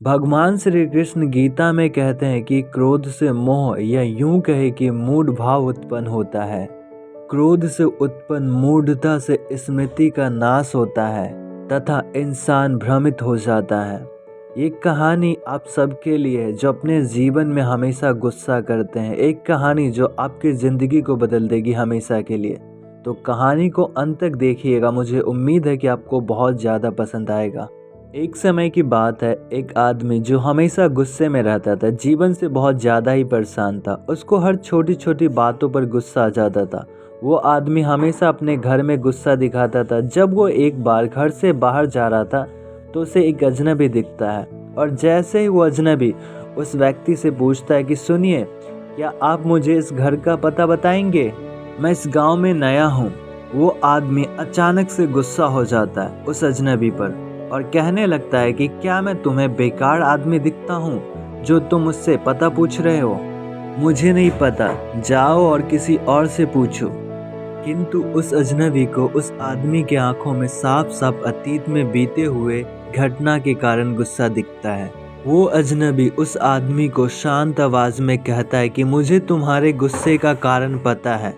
भगवान श्री कृष्ण गीता में कहते हैं कि क्रोध से मोह या यूं कहे कि मूढ़ भाव उत्पन्न होता है। क्रोध से उत्पन्न मूढ़ता से स्मृति का नाश होता है तथा इंसान भ्रमित हो जाता है। ये कहानी आप सबके लिए है जो अपने जीवन में हमेशा गुस्सा करते हैं। एक कहानी जो आपकी ज़िंदगी को बदल देगी हमेशा के लिए। तो कहानी को अंत तक देखिएगा, मुझे उम्मीद है कि आपको बहुत ज़्यादा पसंद आएगा। एक समय की बात है, एक आदमी जो हमेशा गुस्से में रहता था, जीवन से बहुत ज़्यादा ही परेशान था। उसको हर छोटी छोटी बातों पर गुस्सा आ जाता था। वो आदमी हमेशा अपने घर में गुस्सा दिखाता था। जब वो एक बार घर से बाहर जा रहा था तो उसे एक अजनबी दिखता है और जैसे ही वो अजनबी उस व्यक्ति से पूछता है कि सुनिए, क्या आप मुझे इस घर का पता बताएंगे? मैं इस गांव में नया हूँ। वो आदमी अचानक से गुस्सा हो जाता है उस अजनबी पर और कहने लगता है कि क्या मैं तुम्हें बेकार आदमी दिखता हूँ जो तुम मुझसे पता पूछ रहे हो? मुझे नहीं पता, जाओ और किसी और से पूछो। किंतु उस अजनबी को उस आदमी के आंखों में साफ साफ अतीत में बीते हुए घटना के कारण गुस्सा दिखता है। वो अजनबी उस आदमी को शांत आवाज में कहता है कि मुझे तुम्हारे गुस्से का कारण पता है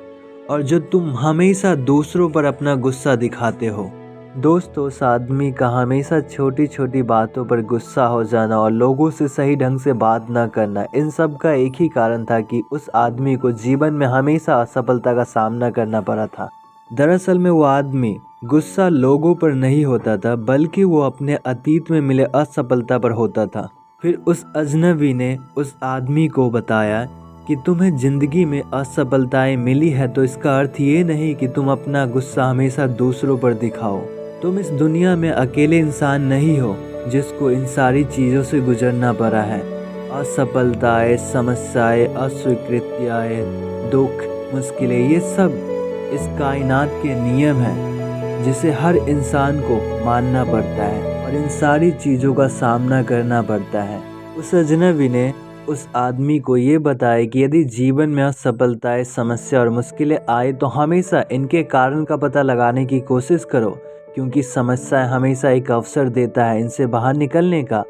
और जो तुम हमेशा दूसरों पर अपना गुस्सा दिखाते हो। दोस्तों, उस आदमी का हमेशा छोटी छोटी बातों पर गुस्सा हो जाना और लोगों से सही ढंग से बात न करना, इन सब का एक ही कारण था कि उस आदमी को जीवन में हमेशा असफलता का सामना करना पड़ा था। दरअसल में वो आदमी गुस्सा लोगों पर नहीं होता था, बल्कि वो अपने अतीत में मिले असफलता पर होता था। फिर उस अजनबी ने उस आदमी को बताया कि तुम्हें जिंदगी में असफलताएं मिली है तो इसका अर्थ ये नहीं कि तुम अपना गुस्सा हमेशा दूसरों पर दिखाओ। तुम इस दुनिया में अकेले इंसान नहीं हो जिसको इन सारी चीज़ों से गुजरना पड़ा है। असफलताएं, समस्याएं, अस्वीकृतियाँ, दुख, मुश्किलें, ये सब इस कायनात के नियम हैं जिसे हर इंसान को मानना पड़ता है और इन सारी चीज़ों का सामना करना पड़ता है। उस अजनबी ने उस आदमी को ये बताया कि यदि जीवन में असफलताएं, समस्या और मुश्किलें आए तो हमेशा इनके कारण का पता लगाने की कोशिश करो, क्योंकि समस्या हमेशा एक अवसर देता है इनसे बाहर निकलने का।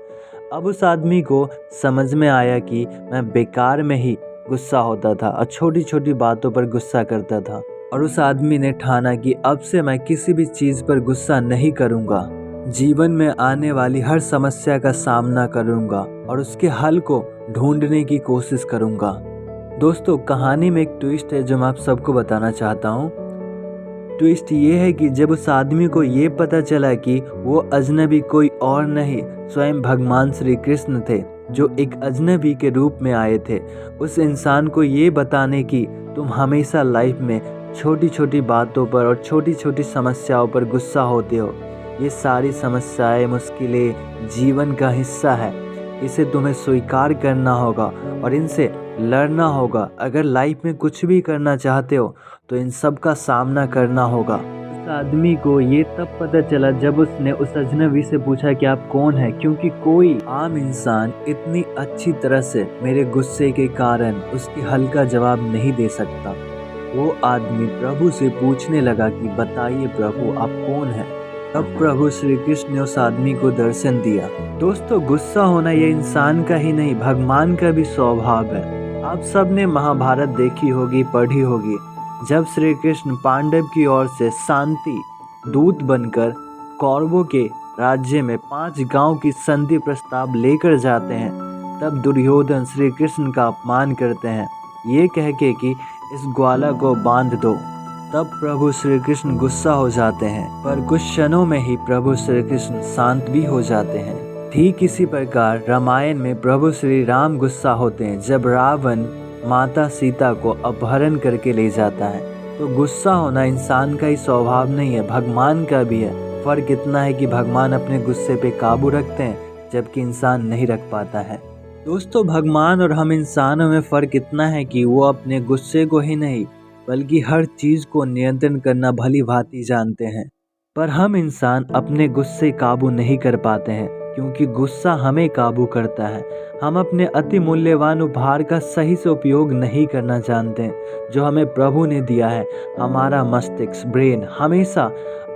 अब उस आदमी को समझ में आया कि मैं बेकार में ही गुस्सा होता था और छोटी छोटी बातों पर गुस्सा करता था, और उस आदमी ने ठाना कि अब से मैं किसी भी चीज़ पर गुस्सा नहीं करूँगा। जीवन में आने वाली हर समस्या का सामना करूँगा और उसके हल को ढूंढने की कोशिश करूँगा। दोस्तों, कहानी में एक ट्विस्ट है जो मैं आप सबको बताना चाहता हूँ। ट्विस्ट ये है कि जब उस आदमी को ये पता चला कि वो अजनबी कोई और नहीं, स्वयं भगवान श्री कृष्ण थे जो एक अजनबी के रूप में आए थे, उस इंसान को ये बताने की तुम हमेशा लाइफ में छोटी छोटी बातों पर और छोटी छोटी समस्याओं पर गुस्सा होते हो। ये सारी समस्याएं, मुश्किलें जीवन का हिस्सा है। इसे तुम्हें स्वीकार करना होगा और इनसे लड़ना होगा। अगर लाइफ में कुछ भी करना चाहते हो तो इन सब का सामना करना होगा। उस आदमी को ये तब पता चला जब उसने उस अजनबी से पूछा कि आप कौन हैं, क्योंकि कोई आम इंसान इतनी अच्छी तरह से मेरे गुस्से के कारण उसके हल का जवाब नहीं दे सकता। वो आदमी प्रभु से पूछने लगा कि बताइए प्रभु, आप कौन हैं? तब प्रभु श्री कृष्ण ने उस आदमी को दर्शन दिया। दोस्तों, गुस्सा होना ये इंसान का ही नहीं, भगवान का भी स्वभाव है। आप सब ने महाभारत देखी होगी, पढ़ी होगी। जब श्री कृष्ण पांडव की ओर से शांति दूत बनकर कौरवों के राज्य में 5 गांव की संधि प्रस्ताव लेकर जाते हैं, तब दुर्योधन श्री कृष्ण का अपमान करते हैं, ये कह के कि इस ग्वाला को बांध दो। तब प्रभु श्री कृष्ण गुस्सा हो जाते हैं, पर कुछ क्षणों में ही प्रभु श्री कृष्ण शांत भी हो जाते हैं। ठीक इसी प्रकार रामायण में प्रभु श्री राम गुस्सा होते हैं जब रावण माता सीता को अपहरण करके ले जाता है। तो गुस्सा होना इंसान का ही स्वभाव नहीं है, भगवान का भी है। फर्क इतना है कि भगवान अपने गुस्से पे काबू रखते हैं जबकि इंसान नहीं रख पाता है। दोस्तों, भगवान और हम इंसानों में फ़र्क इतना है कि वो अपने गुस्से को ही नहीं बल्कि हर चीज़ को नियंत्रण करना भली भांति जानते हैं, पर हम इंसान अपने गुस्से काबू नहीं कर पाते हैं क्योंकि गुस्सा हमें काबू करता है। हम अपने अति मूल्यवान उपहार का सही से उपयोग नहीं करना जानते हैं जो हमें प्रभु ने दिया है, हमारा मस्तिष्क, ब्रेन। हमेशा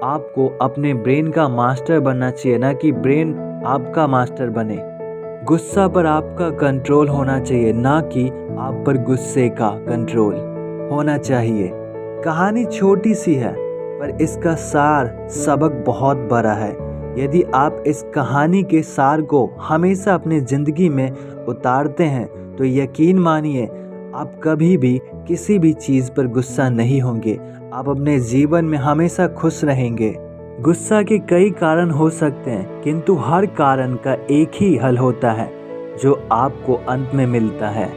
आपको अपने ब्रेन का मास्टर बनना चाहिए, ना कि ब्रेन आपका मास्टर बने। गुस्सा पर आपका कंट्रोल होना चाहिए, ना कि आप पर गुस्से का कंट्रोल होना चाहिए। कहानी छोटी सी है पर इसका सार सबक बहुत बड़ा है। यदि आप इस कहानी के सार को हमेशा अपनी ज़िंदगी में उतारते हैं तो यकीन मानिए आप कभी भी किसी भी चीज़ पर गुस्सा नहीं होंगे। आप अपने जीवन में हमेशा खुश रहेंगे। गुस्सा के कई कारण हो सकते हैं, किंतु हर कारण का एक ही हल होता है जो आपको अंत में मिलता है।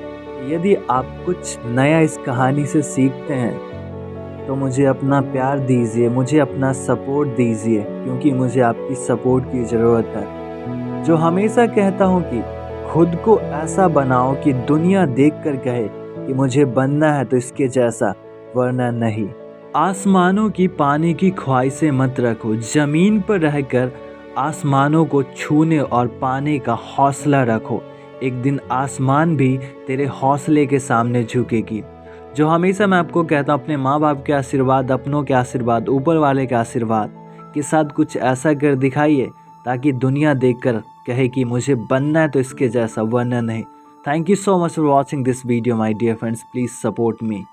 यदि आप कुछ नया इस कहानी से सीखते हैं तो मुझे अपना प्यार दीजिए, मुझे अपना सपोर्ट दीजिए, क्योंकि मुझे आपकी सपोर्ट की ज़रूरत है। जो हमेशा कहता हूँ कि खुद को ऐसा बनाओ कि दुनिया देखकर कहे कि मुझे बनना है तो इसके जैसा, वरना नहीं। आसमानों की पानी की ख्वाहिशें मत रखो, ज़मीन पर रहकर आसमानों को छूने और पाने का हौसला रखो। एक दिन आसमान भी तेरे हौसले के सामने झुकेगी। जो हमेशा मैं आपको कहता हूँ, अपने माँ बाप के आशीर्वाद, अपनों के आशीर्वाद, ऊपर वाले के आशीर्वाद के साथ कुछ ऐसा कर दिखाइए ताकि दुनिया देखकर कहे कि मुझे बनना है तो इसके जैसा, वरना नहीं। Thank you so much for watching this video, my dear friends. Please support me.